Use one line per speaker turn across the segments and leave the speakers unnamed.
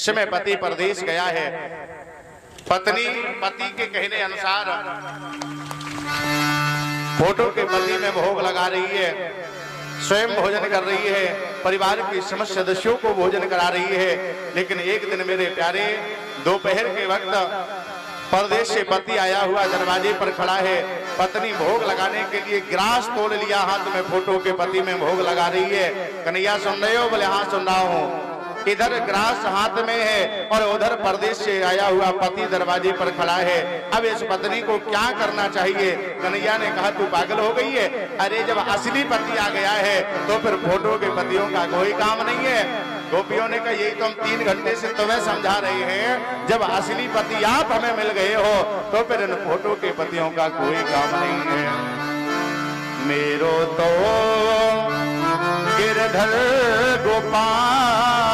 समय पति परदेश गया है, पत्नी पति के कहने अनुसार फोटो के पति में भोग लगा रही है, स्वयं भोजन कर रही है, परिवार के समस्त सदस्यों को भोजन करा रही है। लेकिन एक दिन मेरे प्यारे दोपहर के वक्त परदेश से पति आया हुआ दरवाजे पर खड़ा है, पत्नी भोग लगाने के लिए ग्रास तोड़ लिया हाथ में, फोटो के पति में भोग लगा रही है। कन्हैया सुन रहे हो? बोले हाँ सुन रहा हूँ। इधर ग्रास हाथ में है और उधर परदेश से आया हुआ पति दरवाजे पर खड़ा है। अब इस पत्नी को क्या करना चाहिए? कन्हैया ने कहा तू पागल हो गई है, अरे जब असली पति आ गया है तो फिर फोटो के पतियों का कोई काम नहीं है। गोपियों ने कहा यही तो हम 3 घंटे से तुम्हें समझा रहे हैं, जब असली पति आप हमें मिल गए हो तो फिर इन फोटो के पतियों का कोई काम नहीं है। मेरो तो गिरधर गोपाल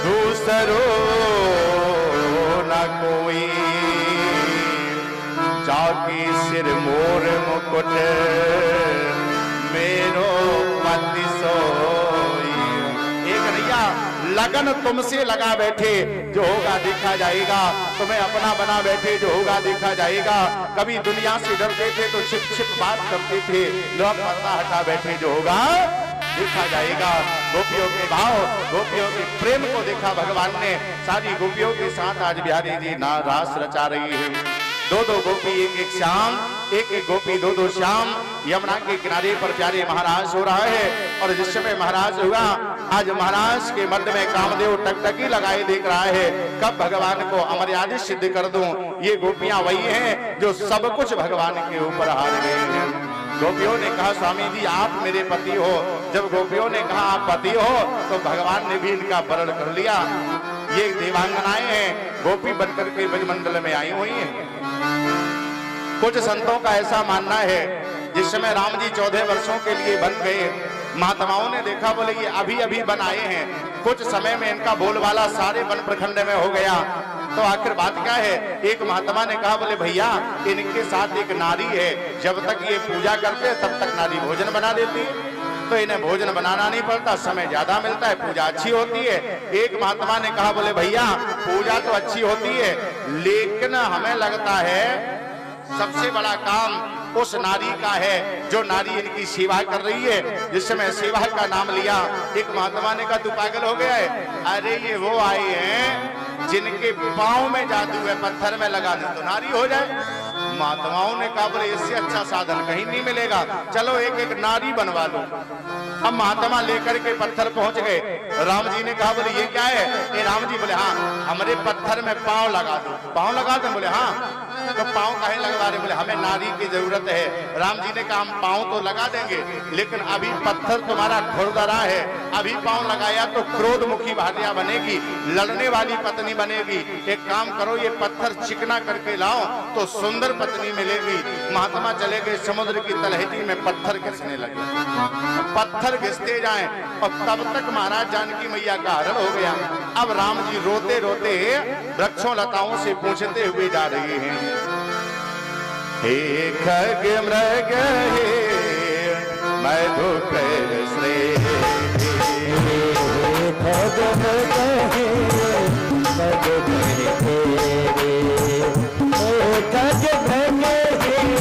दूसरो न कोई, जाकी सिर मोर मुकुट मेरो पति सोई। एक नैया लगन तुमसे लगा बैठे, जो होगा देखा जाएगा, तुम्हें अपना बना बैठे, जो होगा देखा जाएगा। कभी दुनिया से डरते थे तो छिप छिप बात करते थे, लोग पर्दा हटा बैठे, जो होगा देखा जाएगा। गोपियों के भाव, गोपियों के प्रेम को देखा भगवान ने। सारी गोपियों के साथ आज बिहारी जी ना रास रचा रही है। 2-2 गोपी एक एक श्याम, एक एक गोपी 2-2 श्याम, यमुना के किनारे पर प्यारे महाराज हो रहा है। और जिस समय महाराज हुआ, आज महाराज के मध्य में कामदेव टकटकी लगाए देख रहा है, कब भगवान को अमर्यादित सिद्ध कर दूं। ये गोपियां वही हैं जो सब कुछ भगवान के ऊपर हार गए हैं। गोपियों ने कहा स्वामी जी आप मेरे पति हो। जब गोपियों ने कहा आप पति हो तो भगवान ने भी इनका वरण कर लिया। ये देवांगनाएं हैं, गोपी बनकर के ब्रजमंडल में आई हुई हैं। कुछ संतों का ऐसा मानना है, जिस समय राम जी 14 वर्षों के लिए बन गए, महात्माओं ने देखा, बोले ये अभी अभी बन आए हैं, कुछ समय में इनका बोलबाला सारे वन प्रखंड में हो गया, तो आखिर बात क्या है? एक महात्मा ने कहा, बोले भैया इनके साथ एक नारी है, जब तक ये पूजा करते तब तक नारी भोजन बना देती है, तो इन्हें भोजन बनाना नहीं पड़ता, समय ज्यादा मिलता है, पूजा अच्छी होती है। एक महात्मा ने कहा, बोले भैया पूजा तो अच्छी होती है, लेकिन हमें लगता है सबसे बड़ा काम उस नारी का है जो नारी इनकी सेवा कर रही है। जिस समय सेवा का नाम लिया, एक महात्मा ने कहा तू पागल हो गया है, अरे ये वो आए हैं जिनके पांव में जादू है, पत्थर में लगा दे तो नारी हो जाए। महात्माओं ने कहा बोले इससे अच्छा साधन कहीं नहीं मिलेगा, चलो एक एक नारी बनवा लो। अब महात्मा लेकर के पत्थर पहुंच गए, राम जी ने कहा बोले ये क्या है? ये राम जी बोले हाँ हमारे पत्थर में पांव लगा दो। पांव लगा दो? बोले हाँ। तो पांव काहे लगवा रहे? बोले हमें नारी की जरूरत है। राम जी ने कहा हम पांव तो लगा देंगे, लेकिन अभी पत्थर तुम्हारा खुरदरा है, अभी पांव लगाया तो क्रोधमुखी भार्या बनेगी, लड़ने वाली पत्नी बनेगी। एक काम करो ये पत्थर चिकना करके लाओ तो सुंदर पत्नी मिलेगी। महात्मा चले गए, समुद्र की तलहटी में पत्थर घिसने लगे, पत्थर घिसते जाएं और तब तक महाराज जानकी मैया का हरण हो गया। अब राम जी रोते रोते वृक्षों लताओं से पूछते हुए जा रहे हैं, हे खग मृग हे मधुकर श्रेष्ठ,
खग मृग हे मधुकर श्रेष्ठ, खग मृग हे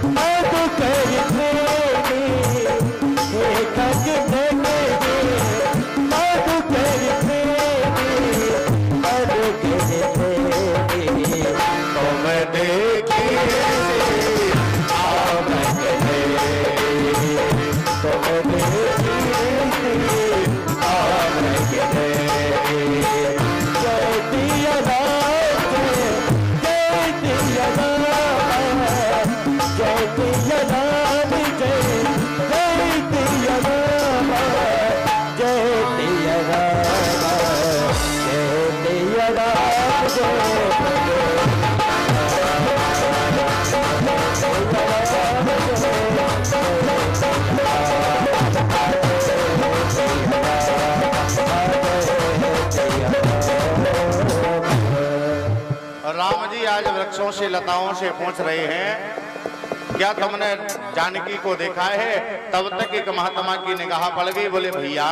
मधुकर श्रेष्ठ, खग मृग हे मधुकर श्रेष्ठ, मधुकर श्रेष्ठ,
तुम देखिए राम जी आज वृक्षों से लताओं से पूछ रहे हैं, क्या तुमने जानकी को देखा है, तब तक एक महात्मा की निगाह पड़ गई। बोले भैया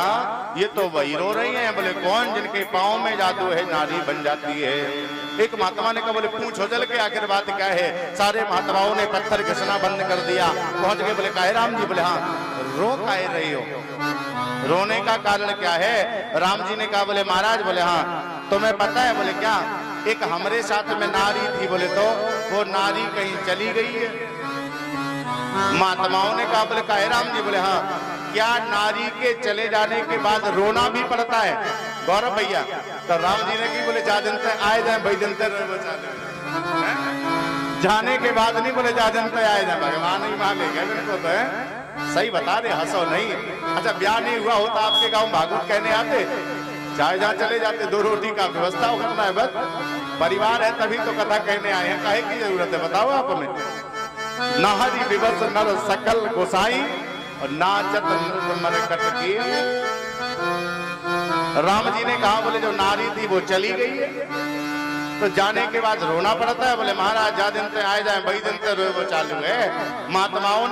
ये तो वही रो रही हैं। बोले कौन? जिनके पाँव में जादू है नारी बन जाती है। एक महात्मा ने कहा बोले पूछो जल के आखिर बात क्या है। सारे महात्माओं ने पत्थर घिसना बंद कर दिया। पहुंच गए। बोले काहे राम जी? बोले हाँ। रो काहे रही हो? रोने का कारण क्या है? राम जी ने कहा बोले महाराज, बोले हाँ तुम्हें पता है? बोले क्या? एक हमरे साथ में नारी थी। बोले तो वो नारी कहीं चली गई है। महात्माओं ने कहा बोले काहे राम जी? बोले हाँ। क्या नारी के चले जाने के बाद रोना भी पड़ता है गौरव भैया? तो राम जी ने की बोले जा दिन तक आए जाए भाई दिन तक जाने के बाद नहीं, बोले जा दिन तक आए जाए। भगवान ही मान लेगा इनको तो है। सही बता रहे, हंसो नहीं। अच्छा ब्याह नहीं हुआ होता आपके गांव भागवत कहने आते? चाहे जहाँ चले जाते, 2 रोटी का व्यवस्था करना है, बस परिवार है तभी तो कथा कहने आए हैं। काहे की जरूरत है बताओ आप हमें? नाहरी विवश नर सकल गोसाई और नाचत नृत्य मरकट की। राम जी ने कहा बोले जो नारी थी वो चली गई है, तो जाने के बाद रोना पड़ता है। बोले महाराज जा दिन से आए जाए वही दिन से रोए वो चालू है। महात्माओं ने